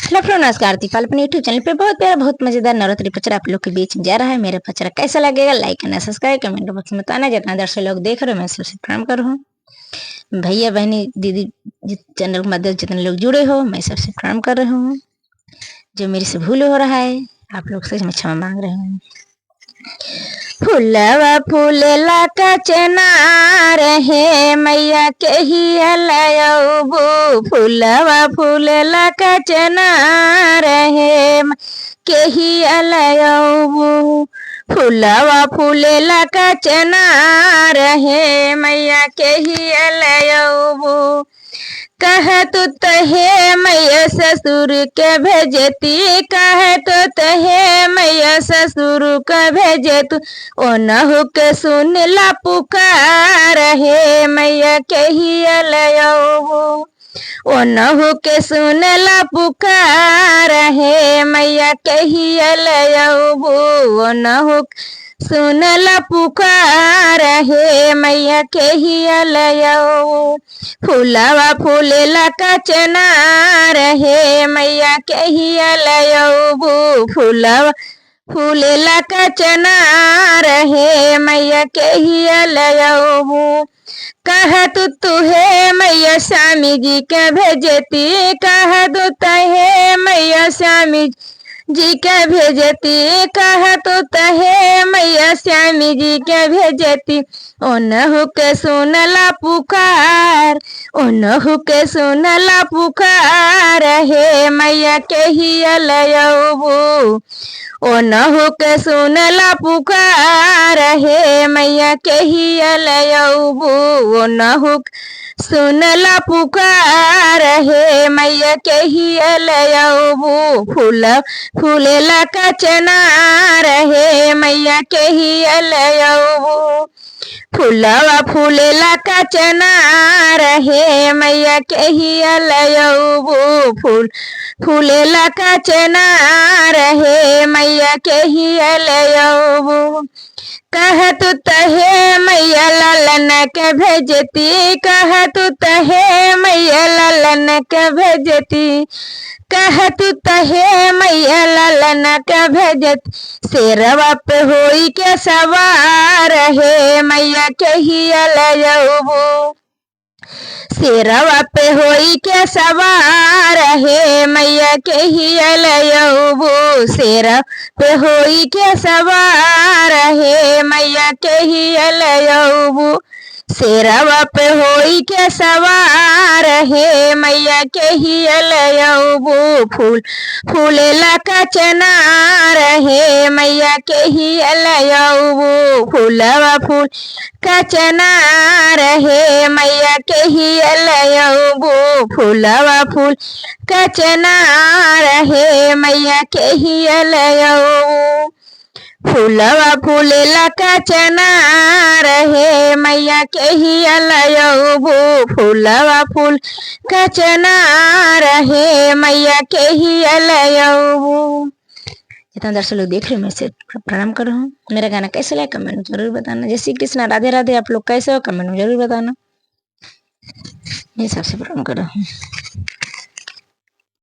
Hello friend, नमस्कार। दीपाल अपने YouTube channel पे बहुत प्यारा बहुत मजेदार नवरात्रि पचरा आप लोग के बीच जा रहा है। मेरा पचरा कैसा लगेगा लाइक करना, सब्सक्राइब कमेंट बॉक्स में बताना। जितना दर्शक लोग देख रहे हो मैं सबसे प्रणाम कर रहा हूँ। भैया बहनी दीदी चैनल के मदद जितने लोग जुड़े हो मैं सबसे प्रणाम कर रहा हूँ। जो मेरे से भूल हो रहा है आप लोग से मैं क्षमा मांग रहे हूँ। फूलवा फूलेला का चनार है मैया के ही अलयबू। फूलवा फूलेला का चनार है के ही अलयबू। फूलवा फूलेला का चनार है मैया के ही अलयबू। कह तो तहे मैया ससुर के भेजती, कह तो तहे मैया ससुर के भेजतू। ओ नहु के सुन ला पुकार है मैया के ही अलयबू। ओ नहु के सुन ला पुकार है मैया के ही अलयबू। ओ नहु सुन ला पुकार है मैया के ही अलयबू। फूलवा फूलेला का चनार है मैया के ही अलयबू। फूलवा फूलेला का चनार है मैया के ही अलयबू। कह तू है मैया स्वामी जी के भेजती, कह तू तहे मैया स्वामी जी के भेजती, कह तो तहे मैया श्यामी जी के भेजती। ओनहु के सुनला पुकार, ओनहु के सुनला पुकार है मैया के ही अलयबू। ओनहु के सुनला पुकार है मैया के ही अलयबू। ओनहु सुनला पुकार है मैया के ही अलयबू। फूलेला का चनार है मैया के ही अलयबू। फूलवा फूलेला का चनार है मैया के ही अलयबू। फूलेला का चनार है मैया के ही अलयबू। कह तू तहे मैया लालन के भेजती, कह तू तहे मैया लालन के भेजती, कह तू तहे मैया लालन के भेजती। शेरवा पे होई के सवार है मैया के ही अलयबू। शेरवा पे होई के सवार है मैया के ही अलयबू। शेरा पे होई के सवार है मैया के ही अलयबू। शेरवा पे होई के सवार है मैया के ही अलयबू। फूलेला का चनार है मैया के ही अलयबू। फूलवा फूल का चनार है मैया के ही अलयबू। फूलवा फूल का चनार है मैया के ही अलयबू। फूलवा फूलेला का चनार है मैया के ही अलयबू। फूलवा फूल का चनार है मैया के ही अलयबू। जितना दर्शक लोग देख रहे हैं मैं से प्रणाम कर रहा हूँ। मेरा गाना कैसे लगा कमेंट में जरूर बताना। जय श्री कृष्णा, राधे राधे। आप लोग कैसे हो कमेंट में जरूर बताना। मैं सबसे प्रणाम कर रहा हूँ।